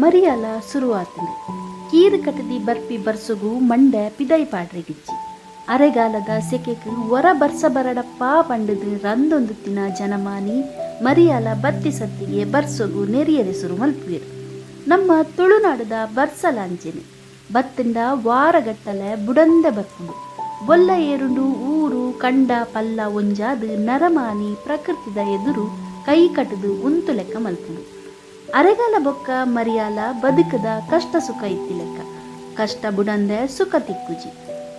ಮರಿಯಾಲ ಶುರುವಾತಂದು ಕೀರು ಕಟ್ಟದಿ ಬರ್ಪಿ ಬರ್ಸಗು ಮಂಡೆ ಪಿದೈ ಪಾಡ್ರೆಗಿಚ್ಚಿ ಅರೆಗಾಲದ ಸೆಕೆಗೆ ಹೊರ ಬರ್ಸ ಬರಡಪ್ಪ ಪಂಡದು ರಂದೊಂದುತ್ತಿನ ಜನಮಾನಿ ಮರಿಯಾಲ ಬತ್ತಿ ಸತ್ತಿಗೆ ಬರ್ಸಗು ನೆರಿಯರೆಸುರು ಮಲ್ಪುವೆರು. ನಮ್ಮ ತುಳುನಾಡದ ಬರ್ಸಲಾಂಚೆನೆ ಬತ್ತಿಂದ ವಾರಗಟ್ಟಲೆ ಬುಡಂದೆ ಬರ್ಪುಡು ಬೊಲ್ಲ ಏರುಂಡು ಊರು ಕಂಡ ಪಲ್ಲ ಒಂಜಾದು ನರಮಾನಿ ಪ್ರಕೃತಿದ ಎದುರು ಕೈ ಕಟ್ಟದು ಉಂತು ಲೆಕ್ಕ ಮಲ್ಪುಡು. ಅರೆಗಾಲ ಬೊಕ್ಕ ಮರಿಯಾಲ ಬದುಕದ ಕಷ್ಟ ಸುಖ ಇತ್ತಿ ಲೆಕ್ಕ ಕಷ್ಟ ಬುಡಂದೆ ಸುಖ ತಿಕ್ಕುಜಿ.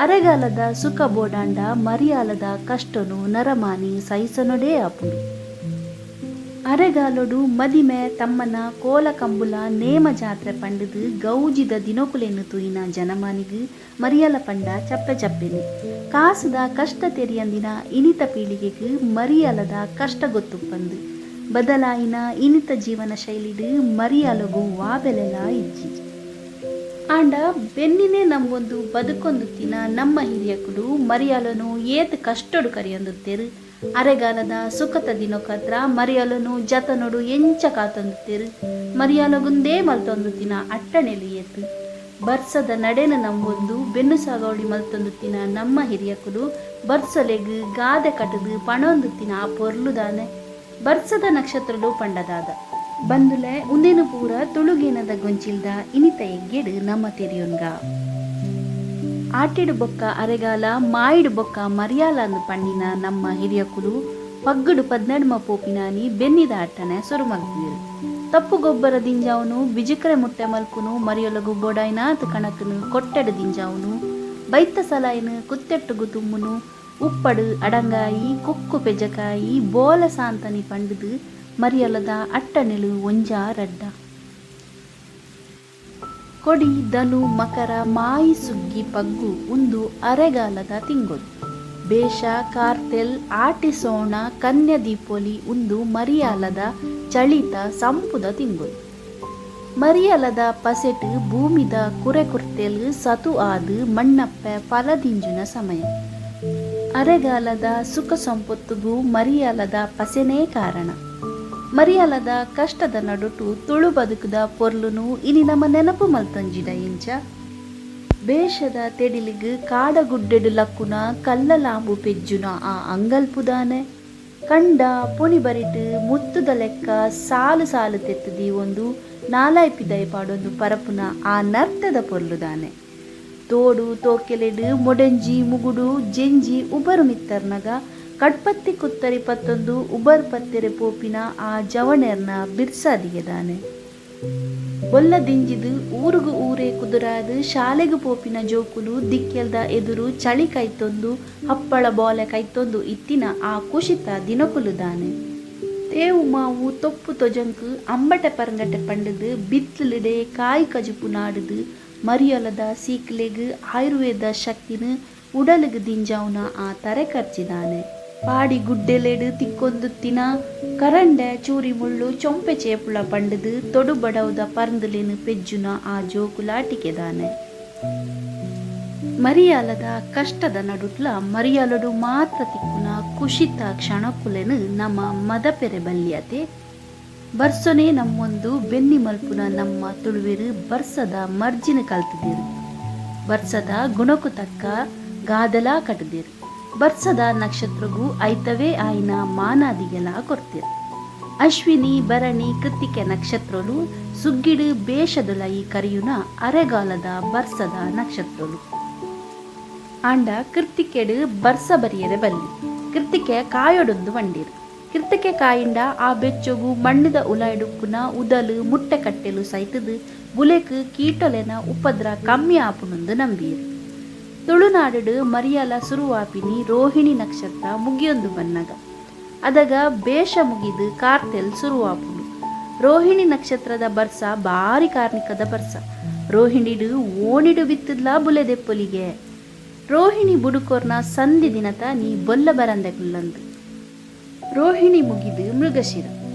ಅರೆಗಾಲದ ಸುಖ ಬೋಡಾಂಡ ಮರಿಯಾಲದ ಕಷ್ಟನು ನರಮಾನಿ ಸೈಸನೊಡೇ ಆಪುಡು. ಅರೆಗಾಲೊಡು ಮದಿಮೆ ತಮ್ಮನ ಕೋಲ ಕಂಬುಲ ನೇಮ ಜಾತ್ರೆ ಪಂಡದು ಗೌಜಿದ ದಿನಕುಲೆನು ತೂಯಿನ ಜನಮಾನಿಗು ಮರಿಯಾಲ ಪಂಡ ಚಪ್ಪೆ ಚಪ್ಪೆನೆ ಕಾಸದ ಕಷ್ಟ ತೆರಿಯಂದಿನ ಇನಿತ ಪೀಳಿಗೆಗೂ ಮರಿಯಾಲದ ಕಷ್ಟ ಗೊತ್ತುಪ್ಪಂದು ಬದಲಾಯಿನ ಇನಿತ ಜೀವನ ಶೈಲಿಡು ಮರಿಯಾಲಗೂ ವಾಬೆಲೆಲ ಇಜ್ಜಿ. ಆಂಡ ಬೆನ್ನಿನೇ ನಮ್ಮೊಂದು ಬದುಕೊಂದುತ್ತಿನ ನಮ್ಮ ಹಿರಿಯಕುಡು ಮರಿಯಾಲನು ಏತ್ ಕಷ್ಟಡು ಕರಿಯೊಂದುತ್ತೇರು. ಅರೆಗಾಲದ ಸುಖತ ದಿನಕತ್ರ ಮರಿಯಾಲನು ಜತನೊಡು ಎಂಚ ಕಾತೊಂದುತ್ತೇರು. ಮರಿಯಾಲಗುಂದೇ ಮಲ್ತೊಂದುತ್ತಿನ ಅಟ್ಟಣೆಲಿ ಏತು ಬರ್ಸದ ನಡೆನ ನಮ್ಮೊಂದು ಬೆನ್ನು ಸಾಗವಳಿ ಮಲ್ತೊಂದುತ್ತಿನ ನಮ್ಮ ಹಿರಿಯಕುಡು ಬರ್ಸಲೆಗ್ ಗಾದೆ ಕಟ್ಟದು ಪಣೊಂದುತ್ತಿನ ಆ ಪೊರ್ಲುದಾನೆ ಬರ್ಸದ ನಕ್ಷತ್ರಲು ಪಂಡದಾದ ಬಂದುಲೆ ಉಂದೇನು ಪೂರ ತುಳುಗೇನದ ಗೊಂಚಿಲ್ದ ಇನಿತ ಎಗ್ಗೆಡು ನಮ್ಮ ತೆರಿಯೊನ್ಗ ಆಟಿಡು ಬೊಕ್ಕ ಅರೆಗಾಲ ಮಾಯಿಡು ಬೊಕ್ಕ ಮರಿಯಾಲ ಅಂದು ಪಂಡಿನ ನಮ್ಮ ಹಿರಿಯಕುಲು ಪಗ್ಗಡು 12ಮ ಪೋಪಿನಾನಿ ಬೆನ್ನಿದ ಅಟ್ಟನೆ ಸೊರು ಮಲ್ಪುವೆರು. ತಪ್ಪು ಗೊಬ್ಬರ ದಿಂಜಾವನು ಬಿಜಿಕರೆ ಮುಟ್ಟೆ ಮಲ್ಪುನು ಮರಿಯೊಲಗು ಬೋಡಾಯ್ನಾತ್ ಕಣಕನು ಕೊಟ್ಟೆಡು ದಿಂಜಾವನು ಬೈತ ಸಲಾಯನು ಕುತ್ತೆಟ್ಟುಗು ತುಮ್ಮುನು ಉಪ್ಪಡು ಅಡಂಗಾಯಿ ಕುಕ್ಕು ಪೆಜಕಾಯಿ ಬೋಲ ಸಾಂತನಿ ಪಂಡದು ಮರಿಯಲದ ಅಟ್ಟನೆಲು ಒಂಜಾ ರಡ್ಡ ಕೊಡಿ ದನು ಮಕರ ಮಾಯಿ ಸುಗ್ಗಿ ಪಗ್ಗು ಉಂದು ಅರೆಗಾಲದ ತಿಂಗೊಲು ಬೇಷ ಕಾರ್ತೆಲ್ ಆಟಿಸೋಣ ಕನ್ಯ ದೀಪೊಲಿ ಉಂದು ಮರಿಯಾಲದ ಚಳಿತ ಸಂಪುದ ತಿಂಗೊಲು. ಮರಿಯಾಲದ ಪಸೆಟ್ ಭೂಮಿದ ಕುರೆ ಕುರ್ತೆಲ್ ಸತು ಆದು ಮಣ್ಣಪ್ಪೆ ಫಲದಿಂಜುನ ಸಮಯ. ಅರೆಗಾಲದ ಸುಖ ಸಂಪತ್ತುಗೂ ಮರಿಯಾಲದ ಪಸೆನೇ ಕಾರಣ. ಮರಿಯಾಲದ ಕಷ್ಟದ ನಡುಟು ತುಳು ಬದುಕುದ ಪೊರ್ಲುನು ಇನಿ ನಮ್ಮ ನೆನಪು ಮಲ್ತಂಜಿದ ಇಂಚ ಬೇಷದ ತೆಡಿಲಿಗ್ ಕಾಡಗುಡ್ಡೆಡು ಲಕ್ಕುನ ಕಲ್ಲಲಾಂಬು ಪೆಜ್ಜುನ ಆ ಅಂಗಲ್ಪುದಾನೆ ಕಂಡ ಪುಣಿ ಬರಿಟ್ ಮುತ್ತುದ ಲೆಕ್ಕ ಸಾಲು ಸಾಲು ತೆತ್ತದಿ ಒಂದು ನಾಲಾಯ್ಪಿದೈ ಪಾಡೊಂದು ಪರಪುನ ಆ ನರ್ತದ ಪೊರ್ಲುದಾನೆ ತೋಡು ತೋಕೆಲೆಡು ಮೊಡೆಂಜಿ ಮುಗುಡು ಜೆಂಜಿ ಉಬರು ಮಿತ್ತರ್ನಗ ಕಡ್ಪತ್ತಿ ಕುತ್ತರಿ ಪತ್ತೊಂದು ಉಬರ್ ಪತ್ತೆರೆ ಪೋಪಿನ ಆ ಜವಣೆರ್ನ ಬಿರ್ಸಾದಿಗೆದಾನೆ ಬೊಲ್ಲ ದಿಂಜಿದು ಊರುಗು ಊರೇ ಕುದುರಾದು ಶಾಲೆಗು ಪೋಪಿನ ಜೋಕುಲು ದಿಕ್ಕೆಲ್ದ ಎದುರು ಚಳಿ ಕೈತೊಂದು ಹಪ್ಪಳ ಬೋಲೆ ಕೈತೊಂದು ಇತ್ತಿನ ಆ ಕುಶಿತ ದಿನಕುಲುದಾನೆ ತೇವು ಮಾವು ತೊಪ್ಪು ತೊಜಂಕು ಅಂಬಟೆ ಪರಂಗಟೆ ಪಂಡದು ಬಿತ್ತಲಿಡೆ ಕಾಯಿ ಕಜುಪು ನಾಡುದು ಮರಿಯೊಲದ ಸೀಕ್ಲೆಗ್ ಆಯುರ್ವೇದ ಶಕ್ತಿನ ಉಡಲಿಗ್ ದಿಂಜಾವುನ ಆ ತರೆ ಖರ್ಚಿದಾನೆ ಪಾಡಿ ಗುಡ್ಡೆಲೆಡು ತಿಕ್ಕೊಂದುತ್ತಿನ ಕರಂಡೆ ಚೂರಿ ಮುಳ್ಳು ಚೊಂಪೆ ಚೇಪುಳ ಪಂಡದು ತೊಡು ಬಡವುದ ಪರ್ಂದಲೇನು ಪೆಜ್ಜುನ ಆ ಜೋಕುಲಾಟಿಕೆದಾನೆ. ಮರಿಯಾಲದ ಕಷ್ಟದ ನಡುಟ್ಲ ಮರಿಯಾಲಡು ಮಾತ್ರ ತಿಕ್ಕುನ ಕುಶಿತ ಕ್ಷಣಕುಲೆನು ನಮ್ಮ ಮದಪೆರೆ ಬಲ್ಯತೆ ಬರ್ಸೊನೆ ನಮ್ಮೊಂದು ಬೆನ್ನಿ ಮಲ್ಪುನ ನಮ್ಮ ತುಳುವೆರು ಬರ್ಸದ ಮರ್ಜಿನ ಕಲ್ತಿದ್ದೀರು. ಬರ್ಸದ ಗುಣಕು ತಕ್ಕ ಗಾದಲ ಕಟ್ಟದಿರು. ಬರ್ಸದ ನಕ್ಷತ್ರಗೂ ಐತವೇ ಆಯ್ನ ಮಾನಾದಿಗೆಲ ಕೊರ್ತಿರು. ಅಶ್ವಿನಿ ಭರಣಿ ಕೃತ್ತಿಕೆ ನಕ್ಷತ್ರಲು ಸುಗ್ಗಿಡು ಬೇಷದುಲ ಈ ಕರಿಯುನ ಅರೆಗಾಲದ ಬರ್ಸದ ನಕ್ಷತ್ರಲು ಆಂಡ ಕೃತ್ತಿಕೆಡು ಬರ್ಸ ಬರಿಯರೆ ಬಲ್ಲಿ ಕೃತ್ತಿಕೆ ಕಾಯೊಡೊಂದು ವಂಡಿರು. ಕೃತಿಕೆ ಕಾಯಿಂಡ ಆ ಬೆಚ್ಚೊಗು ಮಣ್ಣದ ಉಲಾಯ್ಡುಪ್ಪುನ ಉದಲು ಮುಟ್ಟೆ ಕಟ್ಟೆಲು ಸೈತದು ಬುಲೆಕ್ ಕೀಟೊಲೆನ ಉಪದ್ರ ಕಮ್ಮಿ ಆಪುನೊಂದು ನಂಬೀರು. ತುಳುನಾಡು ಮರಿಯಾಲ ಸುರುವಾಪಿನಿ ರೋಹಿಣಿ ನಕ್ಷತ್ರ ಮುಗಿಯೊಂದು ಬನ್ನಗ ಅದಗ ಬೇಷ ಮುಗಿದು ಕಾರ್ತೆಲ್ ಸುರುವಾಪುಡು. ರೋಹಿಣಿ ನಕ್ಷತ್ರದ ಬರ್ಸ ಬಾರಿ ಕಾರ್ಣಿಕದ ಬರ್ಸ. ರೋಹಿಣಿಡು ಓಣಿಡು ಬಿತ್ತದ್ಲ ಬುಲೆದೆಪ್ಪೊಲಿಗೆ ರೋಹಿಣಿ ಬುಡುಕೋರ್ನ ಸಂಧಿ ದಿನತ ನೀ ಬೊಲ್ಲ ಬರಂದೆಗುಲ್ಲಂದು. ರೋಹಿಣಿ ಮುಗಿದು ಮೃಗಶಿರ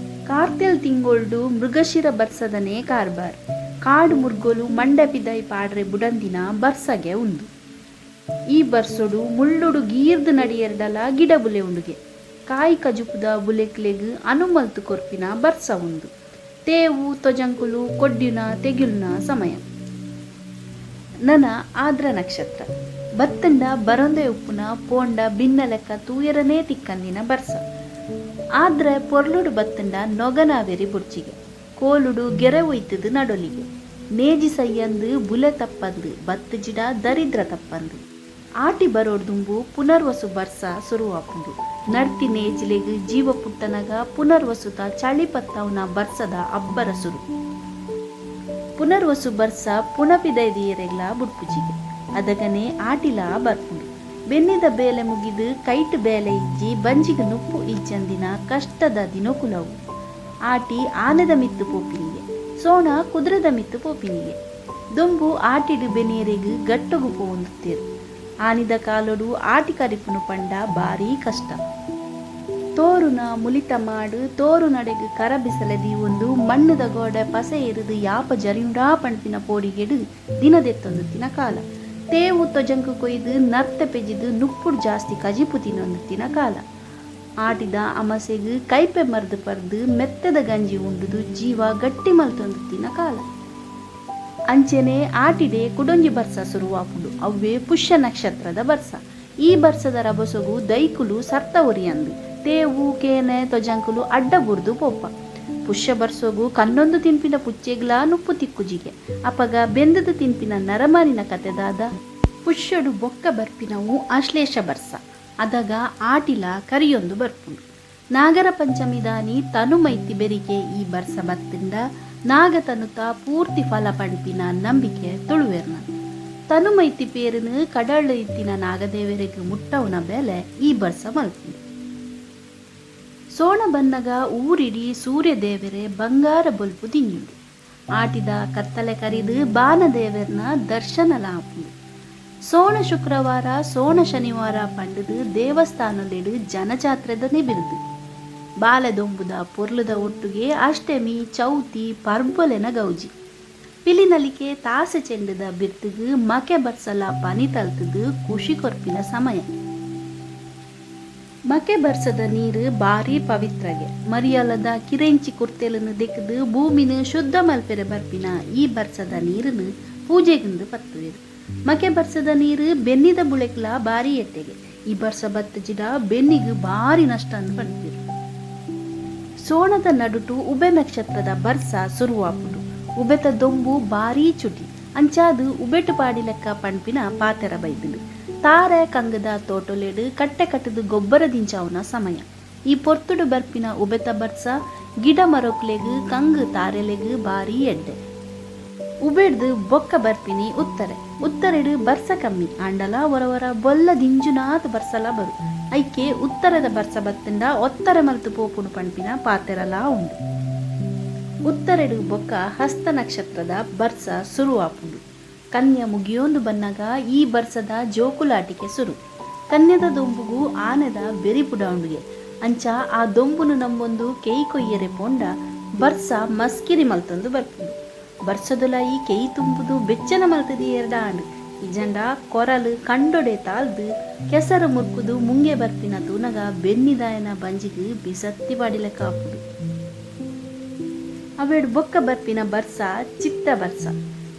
ಕಾರ್ತೆಲ್ ತಿಂಗೊಳ್ಡು ಮೃಗಶಿರ ಬರ್ಸದನೇ ಕಾರ್ಬಾರ್ ಕಾಡು ಮುರ್ಗೋಲು ಮಂಡೆ ಪಿದೈ ಪಾಡ್ರೆ ಬುಡಂದಿನ ಬರ್ಸಗೆ ಉಂದು. ಈ ಬರ್ಸೊಡು ಮುಳ್ಳುಡು ಗೀರ್ದು ನಡಿಯರ್ಡಲ ಗಿಡ ಬುಲೆ ಉಂಡುಗೆ ಕಾಯಿ ಕಜುಪುದ ಬುಲೆಕ್ಲೆಗ್ ಅನುಮಲ್ತು ಕೊರ್ಪಿನ ಬರ್ಸ ಉಂದು. ತೇವು ತೊಜಂಕುಲು ಕೊಡ್ಡಿನ ತೆಗಿಲ್ನ ಸಮಯ. ನನ ಆದ್ರ ನಕ್ಷತ್ರ ಬತ್ತಂಡ ಬರೊಂದೆ ಉಪ್ಪುನ ಪೋಂಡ ಬಿನ್ನ ಲೆಕ್ಕ ತೂಯರನೇ ತಿಕ್ಕಂದಿನ ಬರ್ಸ. ಆದ್ರೆ ಪೊರ್ಲುಡು ಬತ್ತಂಡ ನೊಗನಾವೆರಿ ಬುಡ್ಚಿಗೆ ಕೋಲುಡು ಗೆರೆ ಒಯ್ತದು ನಡೊಲಿಗೆ ನೇಜಿ ಸಯ್ಯಂದು ಬುಲೆ ತಪ್ಪಂದು ಬತ್ತು ಜಿಡ ದರಿದ್ರ ತಪ್ಪಂದು ಆಟಿ ಬರೋಡ್ದುಂಬು ಪುನರ್ವಸು ಬರ್ಸ ಸುರುವಾಪುಂಡು. ನಡ್ತಿ ನೇಜಿಲೆಗ್ ಜೀವ ಪುಟ್ಟನಗ ಪುನರ್ವಸುತ ಚಳಿ ಪತ್ತವನ ಬರ್ಸದ ಅಬ್ಬರ ಸುರು. ಪುನರ್ವಸು ಬರ್ಸ ಪುಣಪಿದೈದಿಯರೆಗ್ಲ ಬುಡ್ಪುಜಿಗೆ ಅದಗನೆ ಆಟಿಲ ಬರ್ಪುಂಡು. ಬೆನ್ನಿದ ಬೇಲೆ ಮುಗಿದು ಕೈಟ್ ಬೇಲೆ ಇಜ್ಜಿ ಬಂಜಿಗೆ ನುಪ್ಪು ಇಜ್ಜಂದಿನ ಕಷ್ಟದ ದಿನಕುಲವು. ಆಟಿ ಆನೆದ ಮಿತ್ತು ಪೋಪಿನಿಗೆ ಸೋಣ ಕುದುರೆದ ಮಿತ್ತು ಪೋಪಿನಿಗೆ ದೊಂಬು ಆಟಿಡು ಬೆನೇರೆಗ್ ಗಟ್ಟಗು ಪೋಂದುತ್ತೇರು. ಆನಿದ ಕಾಲೊಡು ಆಟಿ ಕರಿಪುನು ಪಂಡ ಭಾರೀ ಕಷ್ಟ. ತೋರುನ ಮುಲಿತ ಮಾಡು ತೋರು ನಡೆಗು ಕರ ಬಿಸಲದಿ ಒಂದು ಮಣ್ಣದ ಗೋಡೆ ಪಸೆ ಎರಿದು ಯಾಪ ಜರಿಯುಂಡಾ ಪಂಪಿನ ಪೋಡಿಗೆಡು ದಿನದೆತ್ತೊಂದುತ್ತಿನ ಕಾಲ. ತೇವು ತೊಜಂಕು ಕೊಯ್ದು ನರ್ತೆ ಪೆಜಿದು ನುಪ್ಪುಡು ಜಾಸ್ತಿ ಕಜಿಪು ತಿನ್ನೊಂದುತ್ತಿನ ಕಾಲ. ಆಟಿದ ಅಮಸೆಗು ಕೈಪೆ ಮರ್ದು ಪರ್ದು ಮೆತ್ತದ ಗಂಜಿ ಉಂಡುದು ಜೀವ ಗಟ್ಟಿ ಮಲ್ತೊಂದುತ್ತಿನ ಕಾಲ. ಅಂಚೆನೆ ಆಟಿಡೆ ಕುಡೊಂಜಿ ಬರ್ಸ ಸುರುವಾಪುಡು. ಅವ್ವೇ ಪುಷ್ಯ ನಕ್ಷತ್ರದ ಬರ್ಸ. ಈ ಬರ್ಸದ ರಭಸಗು ದೈಕುಲು ಸರ್ತ ಉರಿಯಂದು ತೇವು ಕೇನೆ ತೊಜಂಕುಲು ಅಡ್ಡ ಬುರ್ದು ಪೋಪ. ಪುಷ್ಯ ಬರ್ಸೋಗು ಕನ್ನೊಂದು ತಿನ್ಪಿನ ಪುಚ್ಚೆಗ್ಲ ನುಪ್ಪು ತಿಕ್ಕುಜಿಗೆ ಅಪಗ ಬೆಂದದು ತಿನ್ಪಿನ ನರಮಾನಿನ ಕತೆದಾದ ಪುಷ್ಯಡು ಬೊಕ್ಕ ಬರ್ಪಿನವು ಆಶ್ಲೇಷ ಬರ್ಸ. ಅದಗ ಆಟಿಲ ಕರಿಯೊಂದು ಬರ್ಪುಂಡು. ನಾಗರ ಪಂಚಮಿದಾನಿ ತನು ಮೈತಿ ಬೆರಿಕೆ ಈ ಬರ್ಸ ಬತ್ತಿಂದ ನಾಗ ತನುತ ಪೂರ್ತಿ ಫಲ ಪಂಪಿನ ನಂಬಿಕೆ ತುಳುವೆರ್ನ. ತನು ಮೈತಿ ಪೇರಿನ ಕಡಳ್ಳು ಇತ್ತಿನ ನಾಗದೇವರಿಗೆ ಮುಟ್ಟವನ ಬೆಲೆ ಈ ಬರ್ಸ ಮಲ್ಪುಂಡು. ಸೋಣ ಬನ್ನಗ ಊರಿಡಿ ಸೂರ್ಯ ದೇವರೇ ಬಂಗಾರ ಬೊಲ್ಪು ತಿಂಜುಂಡು. ಆಟಿದ ಕತ್ತಲೆ ಕರಿದು ಬಾನದೇವರ್ನ ದರ್ಶನ ಲಾಪುಂಡು. ಸೋಣ ಶುಕ್ರವಾರ ಸೋಣ ಶನಿವಾರ ಪಂಡದು ದೇವಸ್ಥಾನದೆಡು ಜನಜಾತ್ರೆದನೇ ಬಿರುದು. ಬಾಲೆದೊಂಬುದ ಪೊರ್ಲುದ ಒಟ್ಟುಗೆ ಅಷ್ಟಮಿ ಚೌತಿ ಪರ್ಬೊಲೆನ ಗೌಜಿ ಪಿಲಿನಲಿಕೆ ತಾಸೆ ಚೆಂಡದ ಬಿರ್ತುಗು ಮಕೆ ಬರ್ಸಲ ಪನಿ ತಲ್ತದು ಖುಷಿ ಕೊರ್ಪಿನ ಸಮಯ. ಮಕೆ ಬರ್ಸದ ನೀರು ಭಾರಿ ಪವಿತ್ರಗೆ ಮರಿಯಲದ ಕಿರೆಂಚಿ ಕುರ್ತೆಲನ್ನು ದೆಕ್ಕದು ಭೂಮಿನ ಶುದ್ಧ ಮಲ್ಪೆರೆ ಬರ್ಪಿನ ಈ ಬರ್ಸದ ನೀರನ್ನು ಪೂಜೆಗಿಂದು ಪತ್ತುವೆರು. ಮಕೆ ಬರ್ಸದ ನೀರು ಬೆನ್ನಿದ ಬುಳೆಕ್ಲ ಭಾರಿ ಎಟ್ಟೆಗೆ ಈ ಬರ್ಸ ಬತ್ತ ಜಿಡ ಬೆನ್ನಿಗೂ ಭಾರಿ ನಷ್ಟ ಅಂದು ಪಡ್ತೀರು. ಸೋಣದ ನಡುಟು ಉಬೆ ನಕ್ಷತ್ರದ ಬರ್ಸ ಸುರುವಾಪುಡು. ಉಬೆತ ದೊಂಬು ಭಾರೀ ಚುಟಿ ಅಂಚಾದು ಉಬೆಟು ಪಾಡಿ ಲೆಕ್ಕ ಪಂಪಿನ ಪಾತೆರ ಬೈದುಲು. ತಾರೆ ಕಂಗದ ತೋಟೊಲೆಡು ಕಟ್ಟೆ ಕಟ್ಟದು ಗೊಬ್ಬರ ದಿಂಚಾವನ ಸಮಯ. ಈ ಪೊರ್ತುಡು ಬರ್ಪಿನ ಉಬೆತ ಬರ್ಸ ಗಿಡ ಮರೊಕ್ಲೆಗು ಕಂಗು ತಾರೆಲೆಗು ಭಾರೀ ಎಡ್ಡೆ. ಉಬೆಡ್ದು ಬೊಕ್ಕ ಬರ್ಪಿನಿ ಉತ್ತರೆಡು ಬರ್ಸ ಕಮ್ಮಿ ಆಂಡಲ ಹೊರವರ ಬೊಲ್ಲ ದಿಂಜುನಾತ್ ಬರ್ಸಲ ಬರು. ಐಕೆ ಉತ್ತರದ ಬರ್ಸ ಬತ್ತಂಡ ಒತ್ತರೆ ಮಲ್ತು ಪೋಪುನು ಪಂಪಿನ ಪಾತೆರಲ ಉಂಡು. ಉತ್ತರೆಡು ಬೊಕ್ಕ ಹಸ್ತ ನಕ್ಷತ್ರದ ಬರ್ಸ ಸುರುವಾಪುಂಡು. ಕನ್ಯ ಮುಗಿಯೊಂದು ಬನ್ನಗ ಈ ಬರ್ಸದ ಜೋಕುಲಾಟಿಕೆ ಸುರು. ಕನ್ಯದ ದೊಂಬುಗು ಆನೆದ ಬೆರಿಪುಡಾಂಡುಗೆ ಅಂಚ ಆ ದೊಂಬುನು ನಂಬೊಂದು ಕೇಯಿ ಕೊಯ್ಯರೆ ಪೋಂಡ ಬರ್ಸ ಮಸ್ಕಿರಿ ಮಲ್ತೊಂದು ಬರ್ಪುಂಡು. ಬರ್ಸದೊಲ ಈ ಕೇಯಿ ತುಂಬುದು ಬೆಚ್ಚನ ಮಲ್ತದಿ ಎರಡಾಂಡು ಇಜಂಡ ಕೊರಲು ಕಂಡೊಡೆ ತಾಳ್ದು ಕೆಸರು ಮುರ್ಕುದು ಮುಂಗೆ ಬರ್ಪಿನ ತೂನಗ ಬೆನ್ನಿದಾಯನ ಬಂಜಿಗು ಬಿಸತ್ತಿ ಬಾಡಿಲೆ ಕಾಪುಡು. ಅವೇಡು ಬೊಕ್ಕ ಬರ್ಪಿನ ಬರ್ಸ ಚಿತ್ತ ಬರ್ಸ.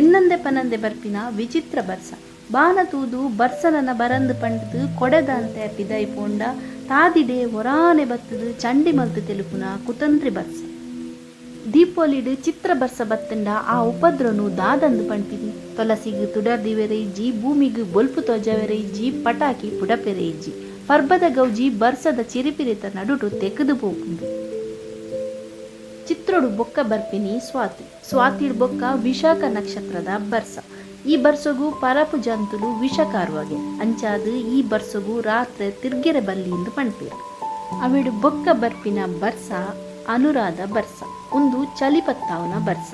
ಎನ್ನಂದೆ ಪನಂದೆ ಬರ್ಪಿನ ವಿಚಿತ್ರ ಬರ್ಸ. ಬಾನ ತೂದು ಬರ್ಸನನ ಬರಂದು ಪಂಡದು ಕೊಡೆದಂತೆ ಪಿದೈ ಪೋಂಡ ತಾದಿಡೆ ಹೊರಾನೆ ಬತ್ತದು ಚಂಡಿ ಮಲ್ತು ತೆಲುಪುನ ಕುತಂತ್ರಿ ಬರ್ಸ. ದೀಪೋಲಿಡು ಚಿತ್ರ ಬರ್ಸ ಬತ್ತಂಡ ಆ ಉಪದ್ರನು ದಾದಂದು ಪಂಪಿನಿ ತೊಲಸಿಗು ತುಡರ್ದಿವೆರೆ ಇಜ್ಜಿ ಭೂಮಿಗು ಬೊಲ್ಪು ತೊಜವೆರೆ ಇಜ್ಜಿ ಪಟಾಕಿ ಪುಡಪೆರೆ ಇಜ್ಜಿ ಪರ್ಬದ ಗೌಜಿ ಬರ್ಸದ ಚಿರಿಪಿರಿತ ನಡುಟು ತೆಗೆದು ಪೋಪುಂಡು. ಚಿತ್ರೊಡು ಬೊಕ್ಕ ಬರ್ಪಿನಿ ಸ್ವಾತಿಡ್ ಬೊಕ್ಕ ವಿಶಾಖ ನಕ್ಷತ್ರದ ಬರ್ಸ. ಈ ಬರ್ಸಗು ಪರಪು ಜಂತುಲು ವಿಷಕಾರುವಾಗೆ ಅಂಚಾದು ಈ ಬರ್ಸಗು ರಾತ್ರಿ ತಿರ್ಗೆರೆ ಬಲ್ಲಿ ಎಂದು ಪಂಪೇರು. ಅವಿಡು ಬೊಕ್ಕ ಬರ್ಪಿನ ಬರ್ಸ ಅನುರಾಧ ಬರ್ಸ. ಒಂದು ಚಲಿಪತ್ತಾವನ ಬರ್ಸ.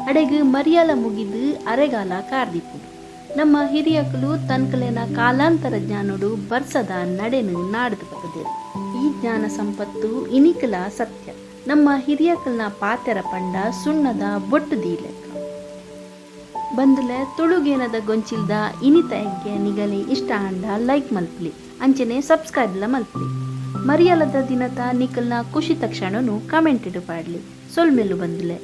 ಅಡೆಗು ಮರಿಯಾಲ ಮುಗಿದು ಅರೆಗಾಲ ಕಾರ್ದಿಪುಡು. ನಮ್ಮ ಹಿರಿಯಕಲು ತನ್ಕಲೆನ ಕಾಲಾಂತರ ಜ್ಞಾನೋಡು ಬರ್ಸದ ನಡೆನು ನಾಡ್ದು ಬರದೇರು. ಈ ಜ್ಞಾನ ಸಂಪತ್ತು ಇನಿಕಲ ಸತ್ಯ. ನಮ್ಮ ಹಿರಿಯಕಲ್ನ ಪಾತೆರ ಪಂಡ ಸುಣ್ಣದ ಬೊಟ್ಟು ದೀಲೆಕ್ಕ ಬಂದುಲೆ ತುಳುಗೇನದ ಗೊಂಚಿಲ್ದ ಇನಿತ ಎಗ್ಗೆ ನಿಗಲಿ ಇಷ್ಟ ಅಂಡ ಲೈಕ್ ಮಲ್ಪಲಿ ಅಂಚನೆ ಸಬ್ಸ್ಕ್ರೈಬ್ಲ ಮಲ್ಪಲಿ. ಮರಿಯಲದ ದಿನದ ನಿಕಲ್ನ ಖುಷಿ ತಕ್ಷಣನು ಕಮೆಂಟ್ ಇಡು ಪಾಡ್ಲಿ. ಸೊಲ್ಮೆಲು ಬಂದುಲೆ.